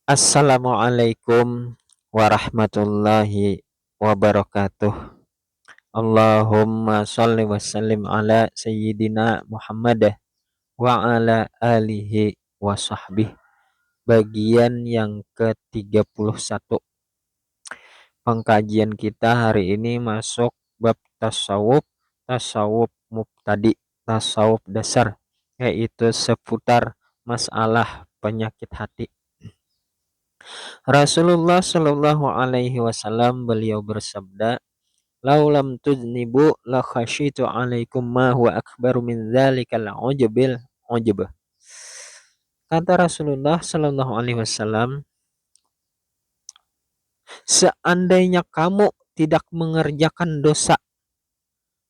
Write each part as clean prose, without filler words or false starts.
Assalamualaikum warahmatullahi wabarakatuh. Allahumma sholli wa sallim ala sayyidina Muhammad wa ala alihi wa sahbihi. Bagian yang ke-31. Pengkajian kita hari ini masuk bab tasawuf, tasawuf mubtadi, tasawuf dasar, yaitu seputar masalah penyakit hati. Rasulullah Shallallahu Alaihi Wasallam beliau bersabda, "Laulam tuznibu la khasyitu alaikum ma huwa akbaru min dzalikal ujubil ujub." Kata Rasulullah Shallallahu Alaihi Wasallam, seandainya kamu tidak mengerjakan dosa,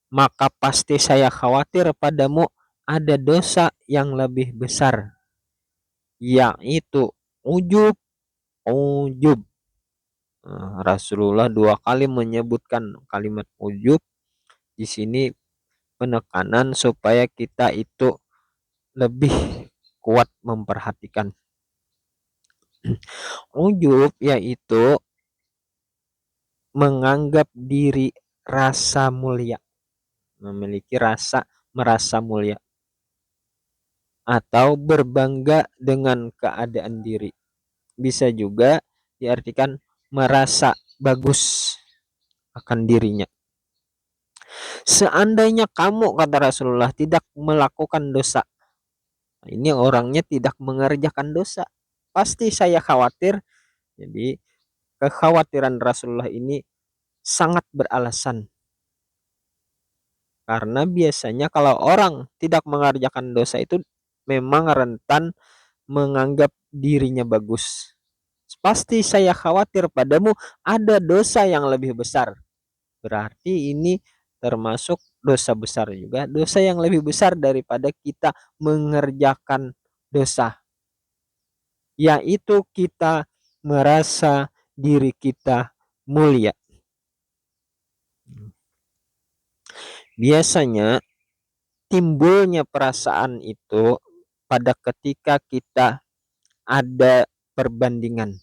maka pasti saya khawatir padamu ada dosa yang lebih besar, yaitu ujub. Ujub. Rasulullah dua kali menyebutkan kalimat ujub. Di sini penekanan supaya kita itu lebih kuat memperhatikan. Ujub yaitu menganggap diri rasa mulia, memiliki rasa merasa mulia, atau berbangga dengan keadaan diri. Bisa juga diartikan merasa bagus akan dirinya. Seandainya kamu, kata Rasulullah, tidak melakukan dosa, ini orangnya tidak mengerjakan dosa, pasti saya khawatir. Jadi kekhawatiran Rasulullah ini sangat beralasan, karena biasanya kalau orang tidak mengerjakan dosa itu memang rentan menganggap dirinya bagus. Pasti saya khawatir padamu ada dosa yang lebih besar. Berarti ini termasuk dosa besar juga, dosa yang lebih besar daripada kita mengerjakan dosa, yaitu kita merasa diri kita mulia. Biasanya timbulnya perasaan itu pada ketika kita ada perbandingan.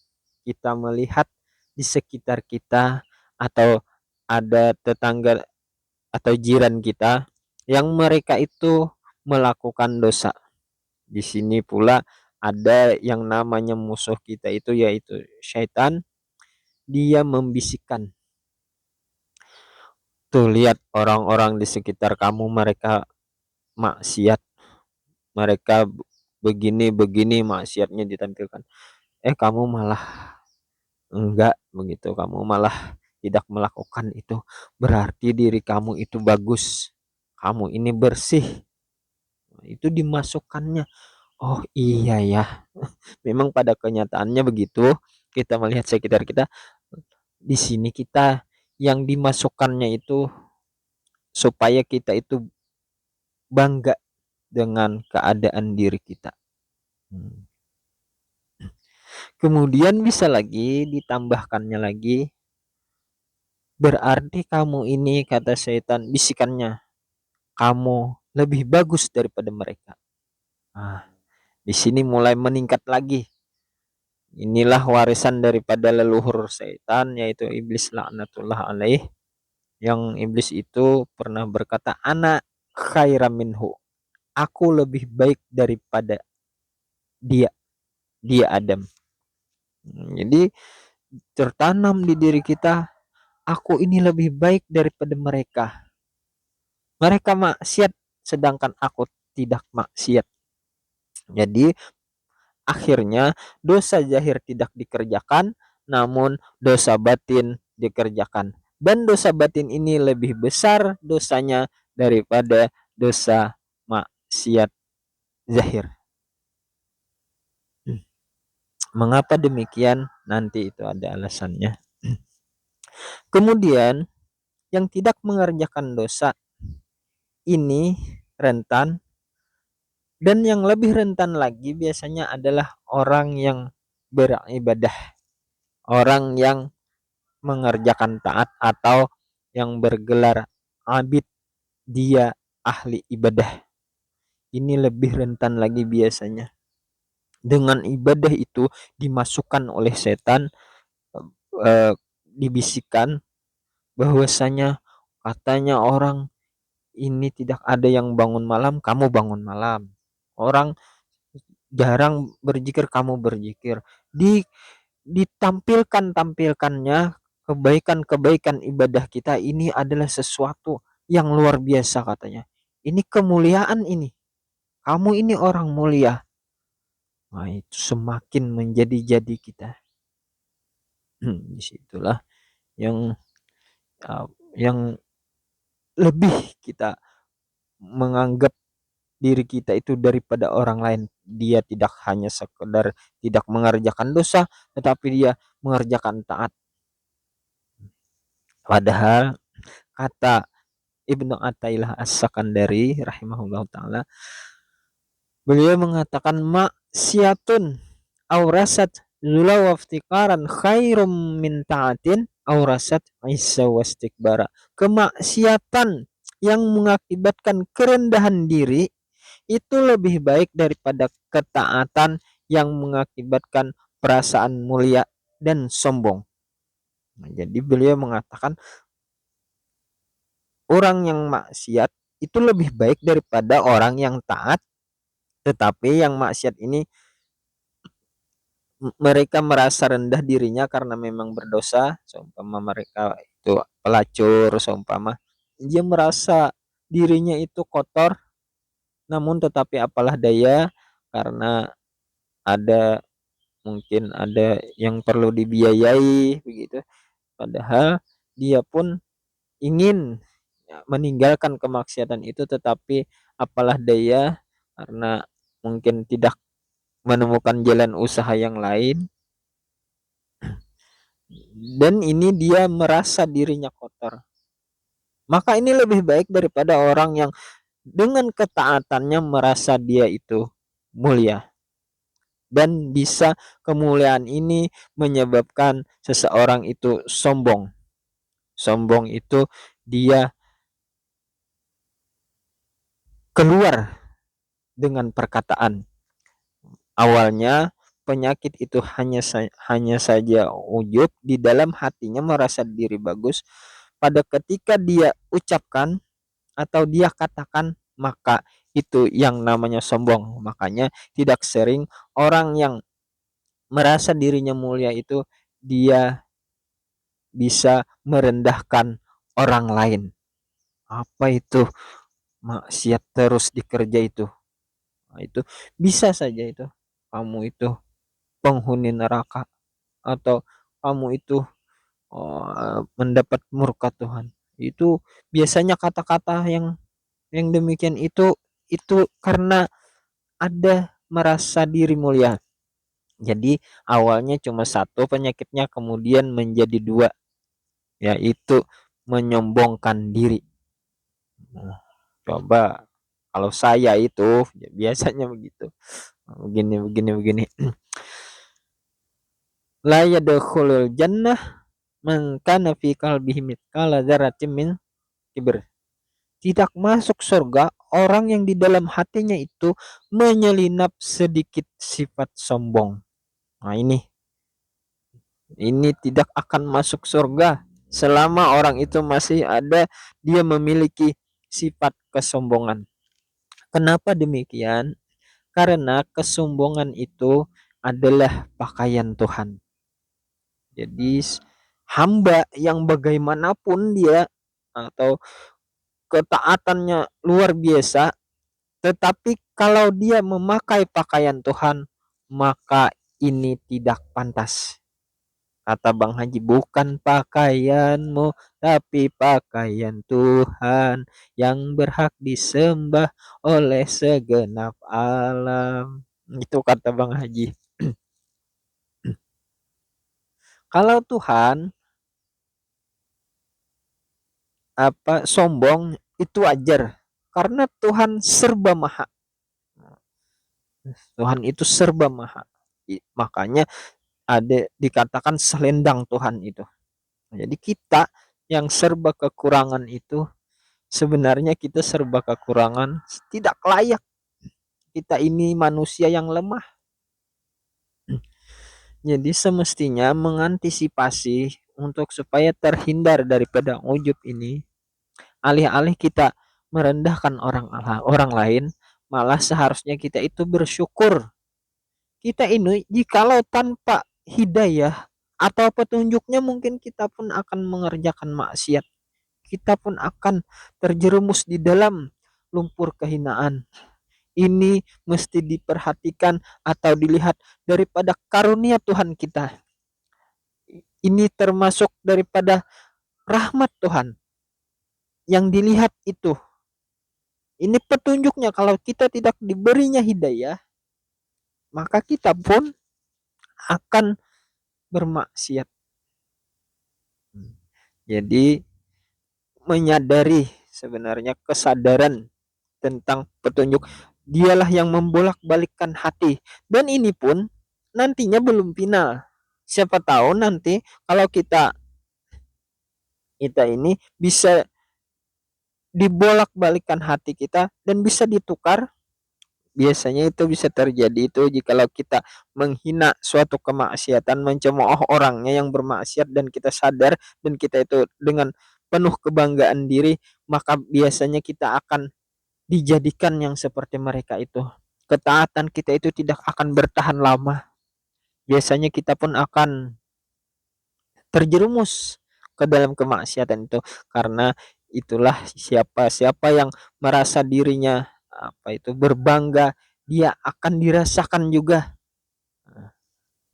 Kita melihat di sekitar kita atau ada tetangga atau jiran kita yang mereka itu melakukan dosa. Di sini pula ada yang namanya musuh kita itu, yaitu syaitan. Dia membisikkan, tuh lihat orang-orang di sekitar kamu mereka maksiat, mereka begini maksiatnya ditampilkan, kamu malah enggak begitu, kamu malah tidak melakukan itu, berarti diri kamu itu bagus, kamu ini bersih. Itu dimasukkannya. Oh iya ya, memang pada kenyataannya begitu. Kita melihat sekitar kita, di sini kita yang dimasukkannya itu supaya kita itu bangga dengan keadaan diri kita. Kemudian bisa lagi ditambahkannya lagi, berarti kamu ini, kata setan bisikannya, kamu lebih bagus daripada mereka. Di sini mulai meningkat lagi. Inilah warisan daripada leluhur setan, yaitu iblis laknatullah alaih. Yang iblis itu pernah berkata, ana khairam minhu, aku lebih baik daripada dia Adam. Jadi tertanam di diri kita, aku ini lebih baik daripada mereka. Mereka maksiat sedangkan aku tidak maksiat. Jadi akhirnya dosa zahir tidak dikerjakan, namun dosa batin dikerjakan. Dan dosa batin ini lebih besar dosanya daripada dosa maksiat zahir. Mengapa demikian? Nanti itu ada alasannya. Kemudian yang tidak mengerjakan dosa ini rentan, dan yang lebih rentan lagi biasanya adalah orang yang beribadah, orang yang mengerjakan taat atau yang bergelar abid, dia ahli ibadah. Ini lebih rentan lagi biasanya. dengan ibadah itu dimasukkan oleh setan, eee, dibisikkan bahwasanya katanya orang ini tidak ada yang bangun malam, kamu bangun malam. Orang jarang berzikir, kamu berzikir. Ditampilkannya kebaikan-kebaikan ibadah kita ini adalah sesuatu yang luar biasa katanya. Ini kemuliaan ini. Kamu ini orang mulia. Nah, itu semakin menjadi-jadi kita. Disitulah yang yang lebih kita menganggap diri kita itu daripada orang lain. Dia tidak hanya sekedar tidak mengerjakan dosa, tetapi dia mengerjakan taat. Padahal kata Ibnu Athaillah As-Sakandari rahimahullah taala, beliau mengatakan maksiatun aurasat zula waftikaran khairum min taatin aurasat isa wastikbara. Kemaksiatan yang mengakibatkan kerendahan diri itu lebih baik daripada ketaatan yang mengakibatkan perasaan mulia dan sombong. Nah, jadi beliau mengatakan orang yang maksiat itu lebih baik daripada orang yang taat, tetapi yang maksiat ini mereka merasa rendah dirinya karena memang berdosa, seumpama mereka itu pelacur, seumpama dia merasa dirinya itu kotor, namun tetapi apalah daya karena ada mungkin ada yang perlu dibiayai begitu. Padahal dia pun ingin meninggalkan kemaksiatan itu, tetapi apalah daya karena mungkin tidak menemukan jalan usaha yang lain, dan ini dia merasa dirinya kotor. Maka ini lebih baik daripada orang yang dengan ketaatannya merasa dia itu mulia, dan bisa kemuliaan ini menyebabkan seseorang itu sombong. Sombong itu dia keluar dengan perkataan. Awalnya penyakit itu hanya saja ujub, di dalam hatinya merasa diri bagus. Pada ketika dia ucapkan atau dia katakan, maka itu yang namanya sombong. Makanya tidak sering orang yang merasa dirinya mulia itu dia bisa merendahkan orang lain. Apa itu maksiat terus dikerja itu? Nah, itu bisa saja itu kamu itu penghuni neraka, atau kamu itu mendapat murka Tuhan. Itu biasanya kata-kata yang demikian itu karena ada merasa diri mulia. Jadi awalnya cuma satu penyakitnya, kemudian menjadi dua, yaitu menyombongkan diri. Nah, coba kalau saya itu ya biasanya begitu. Begini. La yadkhulul jannah man kana fi qalbihi mithqala dzarratin min kibr. Tidak masuk surga orang yang di dalam hatinya itu menyelinap sedikit sifat sombong. Nah, ini tidak akan masuk surga selama orang itu masih ada dia memiliki sifat kesombongan. Kenapa demikian? Karena kesombongan itu adalah pakaian Tuhan. Jadi hamba yang bagaimanapun dia atau ketaatannya luar biasa, tetapi kalau dia memakai pakaian Tuhan, maka ini tidak pantas. Kata Bang Haji, bukan pakaianmu, tapi pakaian Tuhan yang berhak disembah oleh segenap alam. Itu kata Bang Haji. Kalau Tuhan sombong itu wajar karena Tuhan serba maha. Tuhan itu serba maha. Makanya ada dikatakan selendang Tuhan itu. Jadi kita yang serba kekurangan itu sebenarnya kita serba kekurangan, tidak layak. Kita ini manusia yang lemah. Jadi semestinya mengantisipasi untuk supaya terhindar daripada ujub ini, alih-alih kita merendahkan orang lain, malah seharusnya kita itu bersyukur. Kita ini jikalau tanpa hidayah atau petunjuknya mungkin kita pun akan mengerjakan maksiat. Kita pun akan terjerumus di dalam lumpur kehinaan. Ini mesti diperhatikan atau dilihat daripada karunia Tuhan kita. Ini termasuk daripada rahmat Tuhan yang dilihat itu. Ini petunjuknya, kalau kita tidak diberinya hidayah, maka kita pun akan bermaksiat. Jadi menyadari sebenarnya kesadaran tentang petunjuk, dialah yang membolak-balikkan hati. Dan ini pun nantinya belum final. Siapa tahu nanti kalau kita ini bisa dibolak-balikkan hati kita dan bisa ditukar. Biasanya itu bisa terjadi itu jikalau kita menghina suatu kemaksiatan, mencemooh orangnya yang bermaksiat, dan kita sadar dan kita itu dengan penuh kebanggaan diri, maka biasanya kita akan dijadikan yang seperti mereka itu. Ketaatan kita itu tidak akan bertahan lama. Biasanya kita pun akan terjerumus ke dalam kemaksiatan itu, karena itulah siapa yang merasa dirinya berbangga, dia akan dirasakan juga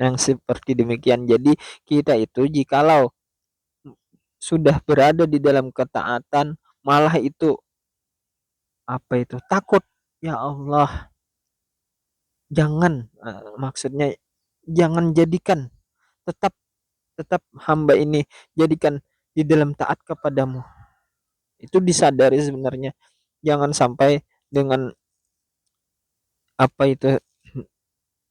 yang seperti demikian. Jadi kita itu jikalau sudah berada di dalam ketaatan, malah itu takut, ya Allah, jangan maksudnya jangan jadikan, tetap tetap hamba ini jadikan di dalam taat kepadamu. Itu disadari sebenarnya, jangan sampai dengan apa itu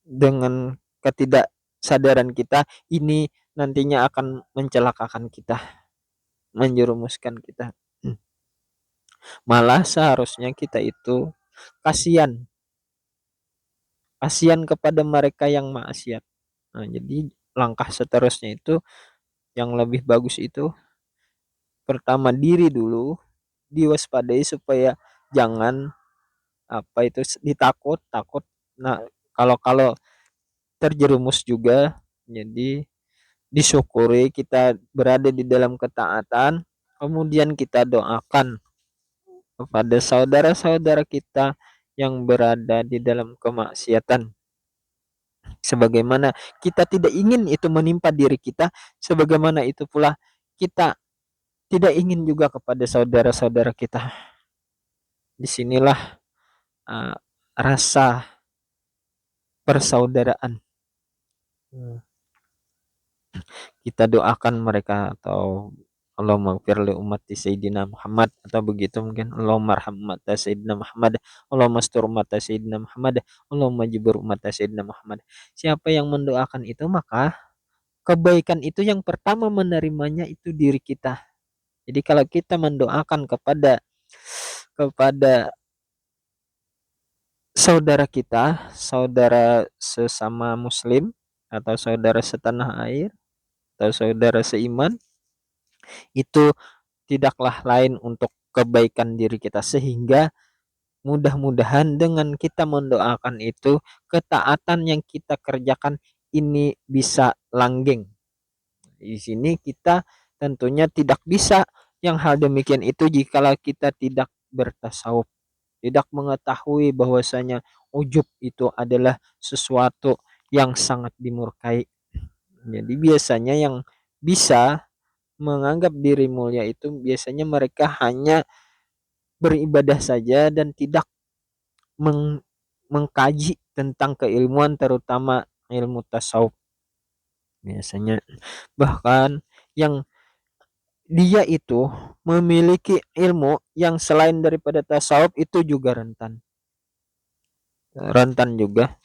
dengan ketidaksadaran kita ini nantinya akan mencelakakan kita, menjerumuskan kita. Malah seharusnya kita itu kasihan kasihan kepada mereka yang maksiat. Nah, jadi langkah seterusnya itu yang lebih bagus itu, pertama diri dulu diwaspadai supaya jangan ditakut takut. Nah, kalau terjerumus juga, jadi disyukuri kita berada di dalam ketaatan, kemudian kita doakan kepada saudara-saudara kita yang berada di dalam kemaksiatan, sebagaimana kita tidak ingin itu menimpa diri kita, sebagaimana itu pula kita tidak ingin juga kepada saudara-saudara kita. Disinilah uh, rasa persaudaraan. Kita doakan mereka, atau Allahumma ighfir li ummati Sayyidina Muhammad, atau begitu mungkin Allahumma arham ummata Sayyidina Muhammad, Allahumma astur ummata Sayyidina Muhammad, Allahumma jibur ummata Sayyidina Muhammad. Siapa yang mendoakan itu, maka kebaikan itu yang pertama menerimanya itu diri kita. Jadi kalau kita mendoakan kepada saudara kita, saudara sesama muslim, atau saudara setanah air, atau saudara seiman, itu tidaklah lain untuk kebaikan diri kita, sehingga mudah-mudahan dengan kita mendoakan itu, ketaatan yang kita kerjakan ini bisa langgeng. Di sini kita tentunya tidak bisa yang hal demikian itu jikalau kita tidak bertasawuf, tidak mengetahui bahwasanya ujub itu adalah sesuatu yang sangat dimurkai. Jadi biasanya yang bisa menganggap diri mulia itu biasanya mereka hanya beribadah saja dan tidak mengkaji tentang keilmuan, terutama ilmu tasawuf. Biasanya bahkan yang dia itu memiliki ilmu yang selain daripada tasawuf itu juga rentan juga,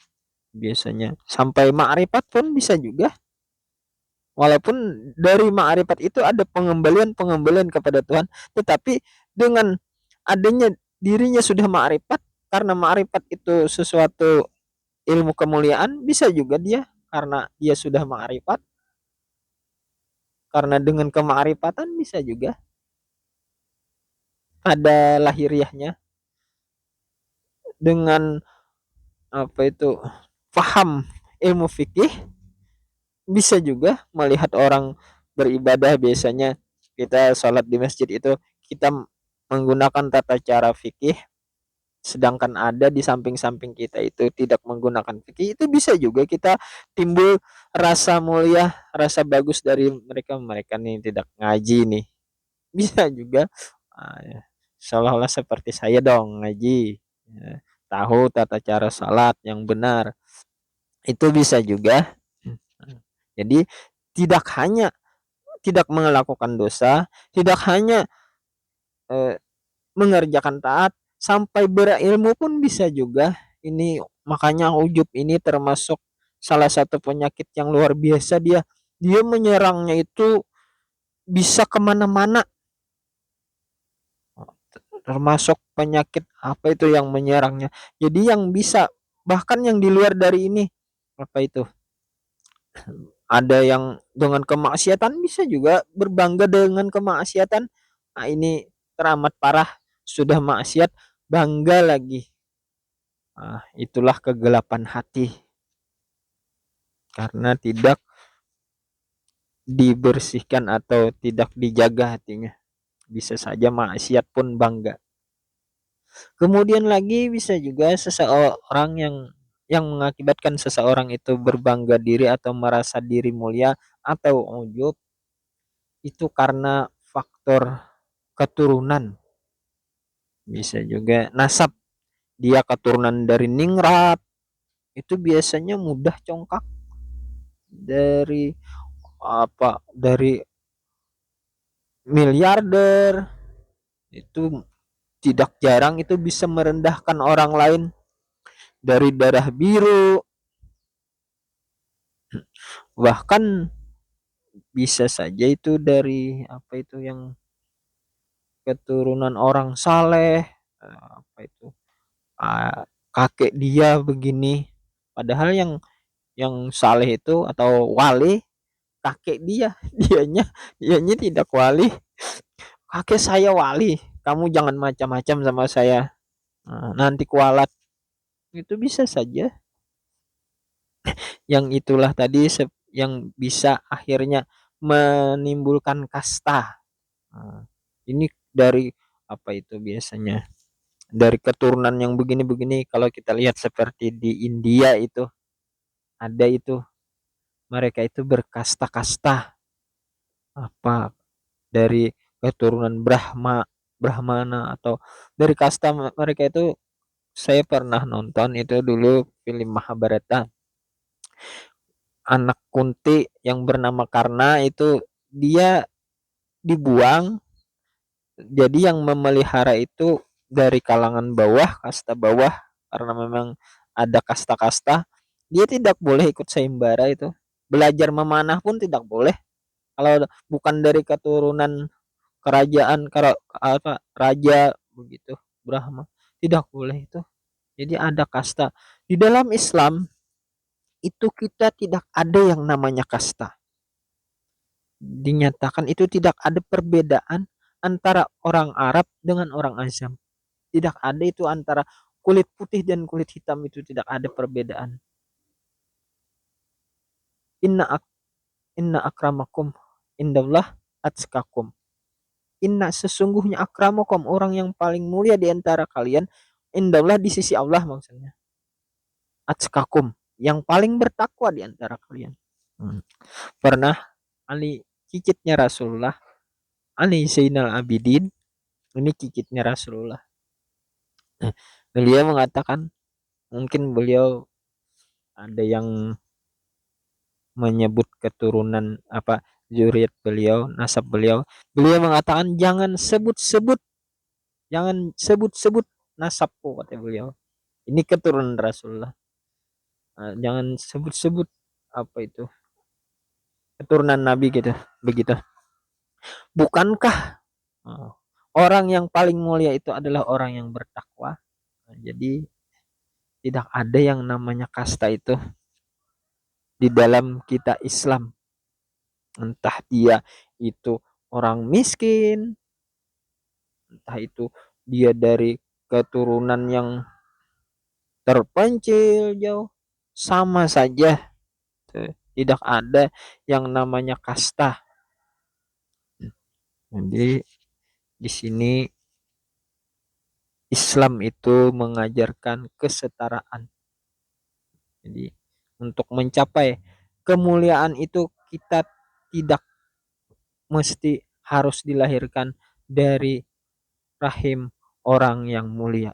biasanya sampai ma'rifat pun bisa juga. Walaupun dari ma'rifat itu ada pengembalian kepada Tuhan, tetapi dengan adanya dirinya sudah ma'rifat, karena ma'rifat itu sesuatu ilmu kemuliaan, bisa juga dia karena dia sudah ma'rifat, karena dengan kema'rifatan bisa juga ada lahiriahnya dengan apa itu paham ilmu fikih. Bisa juga melihat orang beribadah, biasanya kita sholat di masjid itu kita menggunakan tata cara fikih, sedangkan ada di samping-samping kita itu tidak menggunakan fikih, itu bisa juga kita timbul rasa mulia, rasa bagus dari mereka, mereka nih tidak ngaji nih. Bisa juga ya, seolah-olah seperti saya dong ngaji, ya, tahu tata cara salat yang benar, itu bisa juga. Jadi tidak hanya tidak melakukan dosa, tidak hanya eh, mengerjakan taat, sampai berilmu pun bisa juga. Ini makanya ujub ini termasuk salah satu penyakit yang luar biasa. Dia menyerangnya itu bisa kemana-mana. Termasuk penyakit apa itu yang menyerangnya, jadi yang bisa bahkan yang di luar dari ini, apa itu, ada yang dengan kemaksiatan bisa juga berbangga dengan kemaksiatan. Nah, ini teramat parah, sudah maksiat bangga lagi. Nah, itulah kegelapan hati karena tidak dibersihkan atau tidak dijaga hatinya. Bisa saja maksiat pun bangga. Kemudian lagi bisa juga seseorang yang mengakibatkan seseorang itu berbangga diri atau merasa diri mulia atau ujub, itu karena faktor keturunan. Bisa juga nasab, dia keturunan dari ningrat, itu biasanya mudah congkak, dari apa, dari miliarder, itu tidak jarang itu bisa merendahkan orang lain. Dari darah biru, bahkan bisa saja itu dari apa itu yang keturunan orang saleh, apa itu, kakek dia begini, padahal yang saleh itu atau wali kakek dia, dianya tidak wali. Kakek saya wali, kamu jangan macam-macam sama saya. Nah, nanti kualat, itu bisa saja. Yang itulah tadi yang bisa akhirnya menimbulkan kasta. Nah, ini dari apa itu, biasanya dari keturunan yang begini-begini. Kalau kita lihat seperti di India itu ada itu, mereka itu berkasta-kasta, apa, dari keturunan Brahmana atau dari kasta mereka itu. Saya pernah nonton itu dulu film Mahabharata, anak Kunti yang bernama Karna itu dia dibuang, jadi yang memelihara itu dari kalangan bawah, kasta bawah, karena memang ada kasta-kasta. Dia tidak boleh ikut sayembara itu, belajar memanah pun tidak boleh kalau bukan dari keturunan kerajaan, apa, raja begitu, Brahma, tidak boleh itu. Jadi ada kasta di dalam Islam itu, kita tidak ada yang namanya kasta. Dinyatakan itu tidak ada perbedaan antara orang Arab dengan orang Ajam. Tidak ada itu antara kulit putih dan kulit hitam, itu tidak ada perbedaan. Inna ak inna akramakum indallah atskakum. Inna, sesungguhnya, akramakum, orang yang paling mulia di antara kalian, indallah, di sisi Allah maksudnya. Atskakum, yang paling bertakwa di antara kalian. Hmm. Pernah Ali, cicitnya Rasulullah, Ali Zainal Abidin, ini cicitnya Rasulullah. Beliau mengatakan, mungkin beliau ada yang menyebut keturunan apa, zuriat beliau, nasab beliau. Beliau mengatakan, jangan sebut-sebut nasabku, kata beliau. Ini keturunan Rasulullah. Jangan sebut-sebut apa itu, keturunan Nabi gitu, begitu. Bukankah orang yang paling mulia itu adalah orang yang bertakwa? Jadi tidak ada yang namanya kasta itu. di dalam kita Islam. Entah dia itu orang miskin, entah itu dia dari keturunan yang terpencil jauh, sama saja. Tidak ada yang namanya kasta. Jadi di sini Islam itu mengajarkan kesetaraan. Jadi untuk mencapai kemuliaan itu kita tidak mesti harus dilahirkan dari rahim orang yang mulia.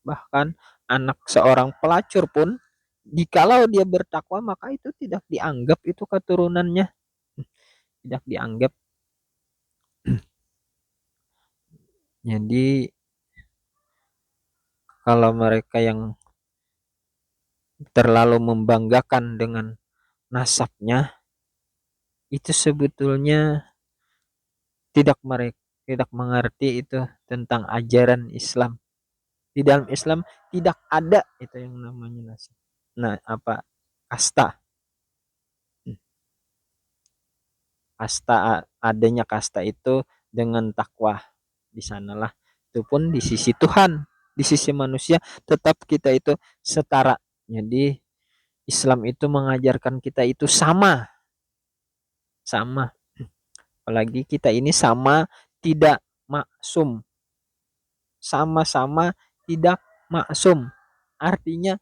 Bahkan anak seorang pelacur pun jikalau dia bertakwa maka itu tidak dianggap itu keturunannya, tidak dianggap. Jadi kalau mereka yang terlalu membanggakan dengan nasabnya itu sebetulnya tidak mengerti itu tentang ajaran Islam. Di dalam Islam tidak ada itu yang namanya nasab. Nah, apa kasta? Kasta adanya kasta itu dengan takwa. Di sanalah itu pun di sisi Tuhan, di sisi manusia tetap kita itu setara. Jadi Islam itu mengajarkan kita itu sama, sama. Apalagi kita ini sama tidak maksum. Sama-sama tidak maksum. Artinya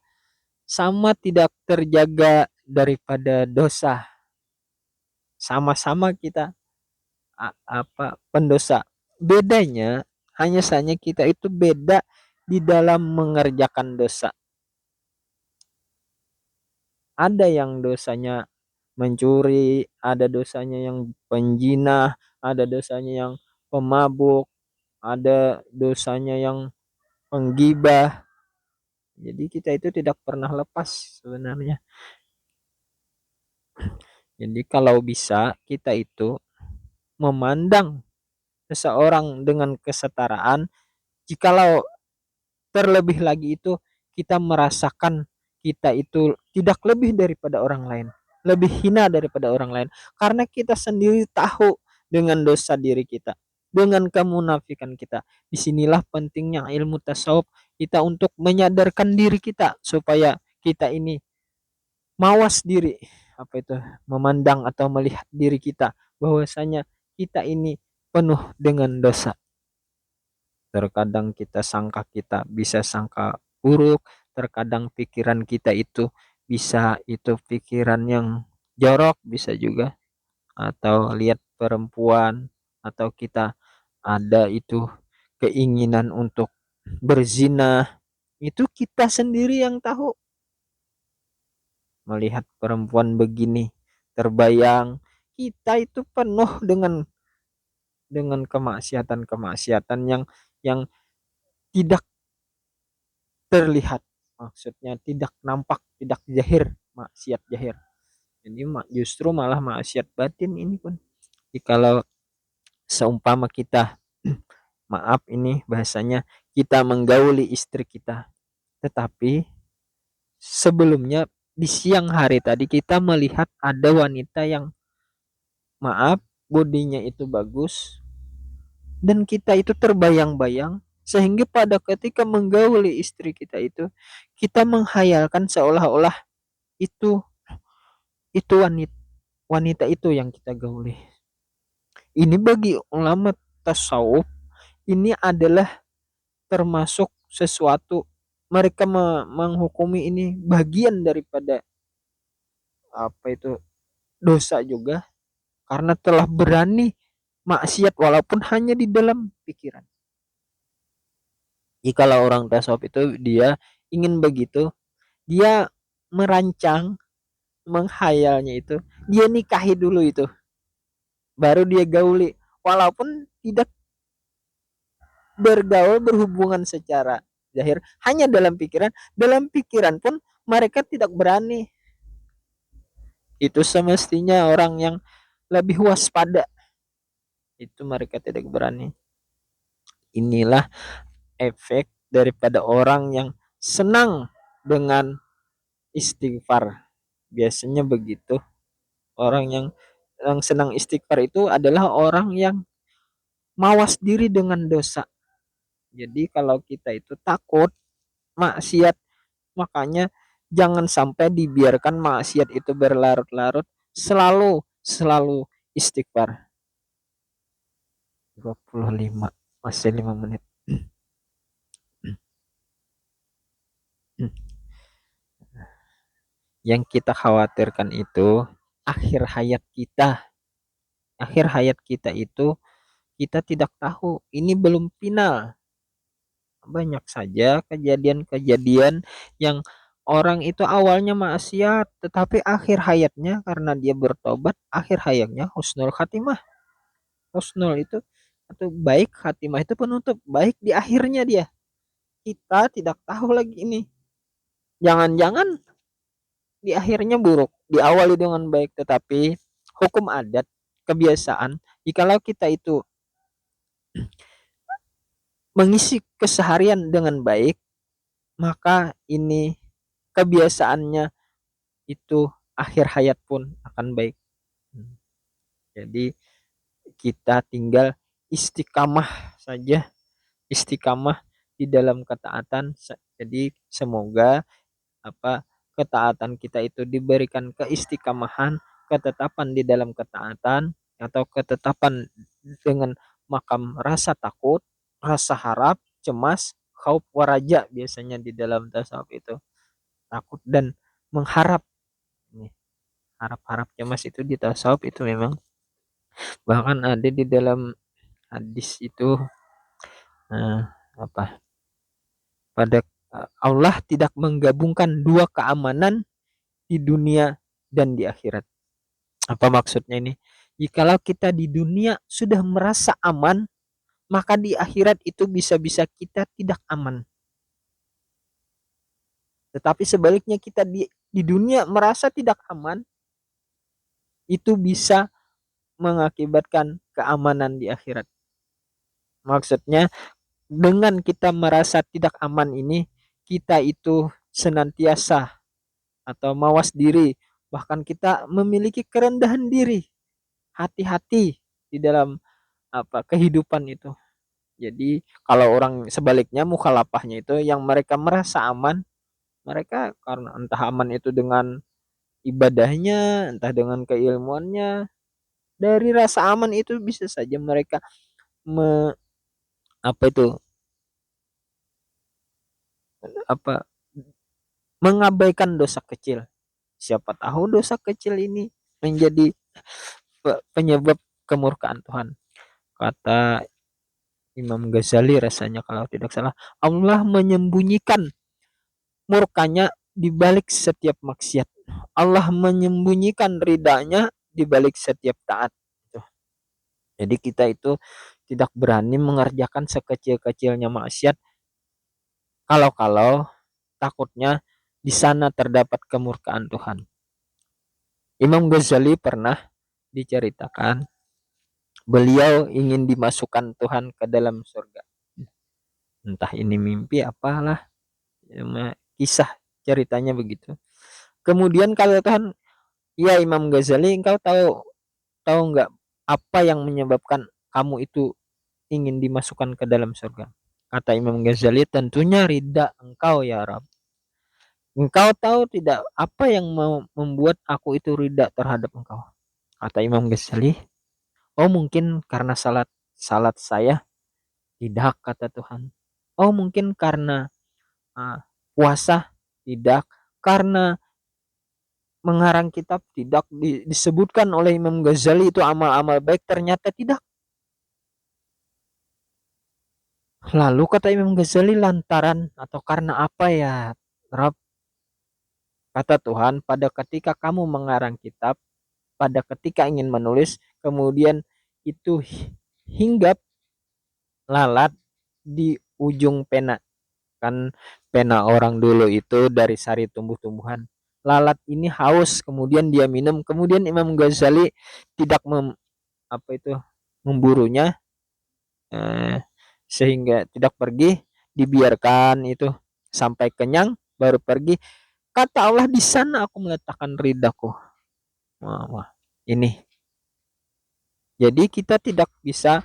sama tidak terjaga daripada dosa. Sama-sama kita pendosa. Bedanya hanya saja kita itu beda di dalam mengerjakan dosa. Ada yang dosanya mencuri, ada dosanya yang penjinah, ada dosanya yang pemabuk, ada dosanya yang penggibah. Jadi kita itu tidak pernah lepas sebenarnya. Jadi kalau bisa kita itu memandang seseorang dengan kesetaraan, jikalau terlebih lagi itu kita merasakan kita itu tidak lebih daripada orang lain, lebih hina daripada orang lain, karena kita sendiri tahu dengan dosa diri kita, dengan kemunafikan kita. Disinilah pentingnya ilmu tasawuf, kita untuk menyadarkan diri kita supaya kita ini mawas diri, apa itu, memandang atau melihat diri kita bahwasanya kita ini penuh dengan dosa. Terkadang kita bisa sangka buruk, terkadang pikiran kita itu bisa itu pikiran yang jorok bisa juga, atau lihat perempuan, atau kita ada itu keinginan untuk berzina, itu kita sendiri yang tahu. Melihat perempuan begini terbayang kita itu penuh dengan kemaksiatan-kemaksiatan yang tidak terlihat, maksudnya tidak nampak, tidak zahir, maksiat zahir. Jadi justru malah maksiat batin ini pun. Jadi kalau seumpama kita maaf ini bahasanya kita menggauli istri kita, tetapi sebelumnya di siang hari tadi kita melihat ada wanita yang maaf bodinya itu bagus dan kita itu terbayang-bayang, sehingga pada ketika menggauli istri kita itu kita menghayalkan seolah-olah itu wanita wanita itu yang kita gauli. Ini bagi ulama tasawuf ini adalah termasuk sesuatu, mereka menghukumi ini bagian daripada apa itu dosa juga, karena telah berani maksiat walaupun hanya di dalam pikiran. Jikalau orang tasawuf itu dia ingin begitu, dia merancang, menghayalnya itu, dia nikahi dulu itu, baru dia gauli, walaupun tidak bergaul berhubungan secara zahir, hanya dalam pikiran pun mereka tidak berani. Itu semestinya orang yang lebih waspada, itu mereka tidak berani. Inilah efek daripada orang yang senang dengan istighfar. Biasanya begitu. Orang yang senang istighfar itu adalah orang yang mawas diri dengan dosa. Jadi kalau kita itu takut maksiat, makanya jangan sampai dibiarkan maksiat itu berlarut-larut. Selalu selalu istighfar. 25, masih 5 menit. Yang kita khawatirkan itu akhir hayat kita. Akhir hayat kita itu kita tidak tahu, ini belum final. Banyak saja kejadian-kejadian yang orang itu awalnya maksiat, tetapi akhir hayatnya karena dia bertobat, akhir hayatnya husnul khatimah. Husnul itu atau baik khatimah itu penutup baik di akhirnya dia. Kita tidak tahu lagi ini. Jangan-jangan di akhirnya buruk, diawali dengan baik, tetapi hukum adat, kebiasaan, jikalau kita itu mengisi keseharian dengan baik, maka ini kebiasaannya itu akhir hayat pun akan baik. Jadi kita tinggal istiqamah saja, istiqamah di dalam ketaatan. Jadi semoga apa ketaatan kita itu diberikan keistiqamahan, ketetapan di dalam ketaatan atau ketetapan dengan makam rasa takut, rasa harap, cemas, khauf, waraja biasanya di dalam tasawuf itu. Takut dan mengharap. Nih, harap-harap cemas itu di tasawuf itu memang bahkan ada di dalam hadis itu eh, apa pada Allah tidak menggabungkan dua keamanan di dunia dan di akhirat. Apa maksudnya ini? Jikalau kita di dunia sudah merasa aman, maka di akhirat itu bisa-bisa kita tidak aman. Tetapi sebaliknya kita di dunia merasa tidak aman, itu bisa mengakibatkan keamanan di akhirat. Maksudnya dengan kita merasa tidak aman ini, kita itu senantiasa atau mawas diri, bahkan kita memiliki kerendahan diri, hati-hati di dalam kehidupan itu. Jadi kalau orang sebaliknya mukhalafahnya itu yang mereka merasa aman, mereka karena entah aman itu dengan ibadahnya, entah dengan keilmuannya, dari rasa aman itu bisa saja mereka me, apa itu apa mengabaikan dosa kecil. Siapa tahu dosa kecil ini menjadi penyebab kemurkaan Tuhan. Kata Imam Ghazali rasanya kalau tidak salah, Allah menyembunyikan murkanya di balik setiap maksiat. Allah menyembunyikan ridanya di balik setiap taat. Jadi kita itu tidak berani mengerjakan sekecil-kecilnya maksiat kalau takutnya di sana terdapat kemurkaan Tuhan. Imam Ghazali pernah diceritakan beliau ingin dimasukkan Tuhan ke dalam surga. Entah ini mimpi apalah, kisah ceritanya begitu. Kemudian kalau Tuhan, ya Imam Ghazali, engkau tahu tahu nggak apa yang menyebabkan kamu itu ingin dimasukkan ke dalam surga? Kata Imam Ghazali, tentunya ridha engkau ya Rabb. Engkau tahu tidak apa yang mau membuat aku itu ridha terhadap engkau? Kata Imam Ghazali, oh mungkin karena salat salat saya. Tidak, kata Tuhan. Oh mungkin karena uh, puasa. Tidak, karena mengarang kitab. Tidak disebutkan oleh Imam Ghazali itu amal-amal baik, ternyata tidak. Lalu kata Imam Ghazali, lantaran atau karena apa ya Rab? Kata Tuhan, pada ketika kamu mengarang kitab, pada ketika ingin menulis, kemudian itu hinggap lalat di ujung pena. Kan pena orang dulu itu dari sari tumbuh-tumbuhan. Lalat ini haus, kemudian dia minum, kemudian Imam Ghazali tidak apa itu memburunya, sehingga tidak pergi, dibiarkan itu sampai kenyang baru pergi. Kata Allah, di sana aku meletakkan ridhaku. Wah, wah. Ini. Jadi kita tidak bisa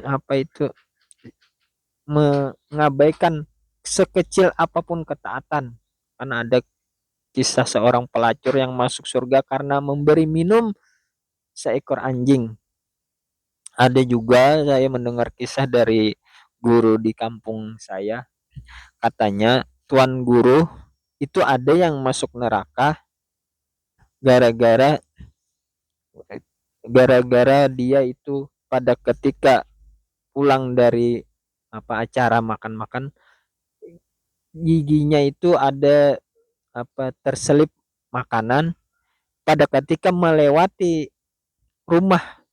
apa itu mengabaikan sekecil apapun ketaatan. Karena ada kisah seorang pelacur yang masuk surga karena memberi minum seekor anjing. Ada juga saya mendengar kisah dari guru di kampung saya. Katanya tuan guru itu ada yang masuk neraka gara-gara dia itu pada ketika pulang dari acara makan-makan, giginya itu ada terselip makanan. Pada ketika melewati rumah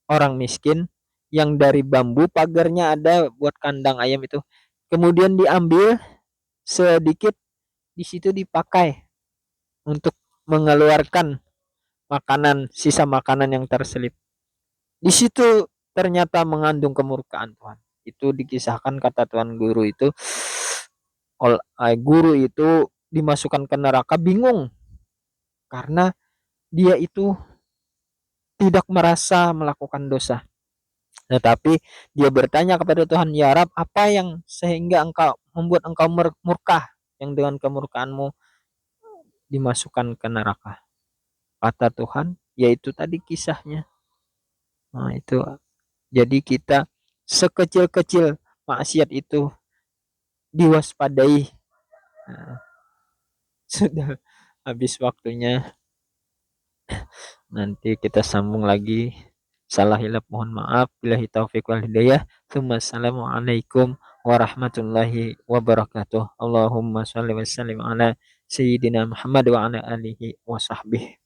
orang miskin yang dari bambu, pagarnya ada buat kandang ayam itu, kemudian diambil sedikit, di situ dipakai untuk mengeluarkan sisa makanan yang terselip. Di situ ternyata mengandung kemurkaan Tuhan. Itu dikisahkan, kata tuan guru itu, guru itu dimasukkan ke neraka bingung karena dia itu tidak merasa melakukan dosa. Tetapi dia bertanya kepada Tuhan, ya Rab, apa yang sehingga engkau membuat engkau murka, yang dengan kemurkaanmu dimasukkan ke neraka? Kata Tuhan, yaitu tadi kisahnya. Nah, itu. Jadi kita sekecil-kecil maksiat itu diwaspadai. Nah, sudah habis waktunya. Nanti kita sambung lagi. Salah hilap mohon maaf. Billahi taufiq wal hidayah. Assalamualaikum warahmatullahi wabarakatuh. Allahumma shalli wa sallim ala sayyidina Muhammad wa ala alihi wa sahbihi.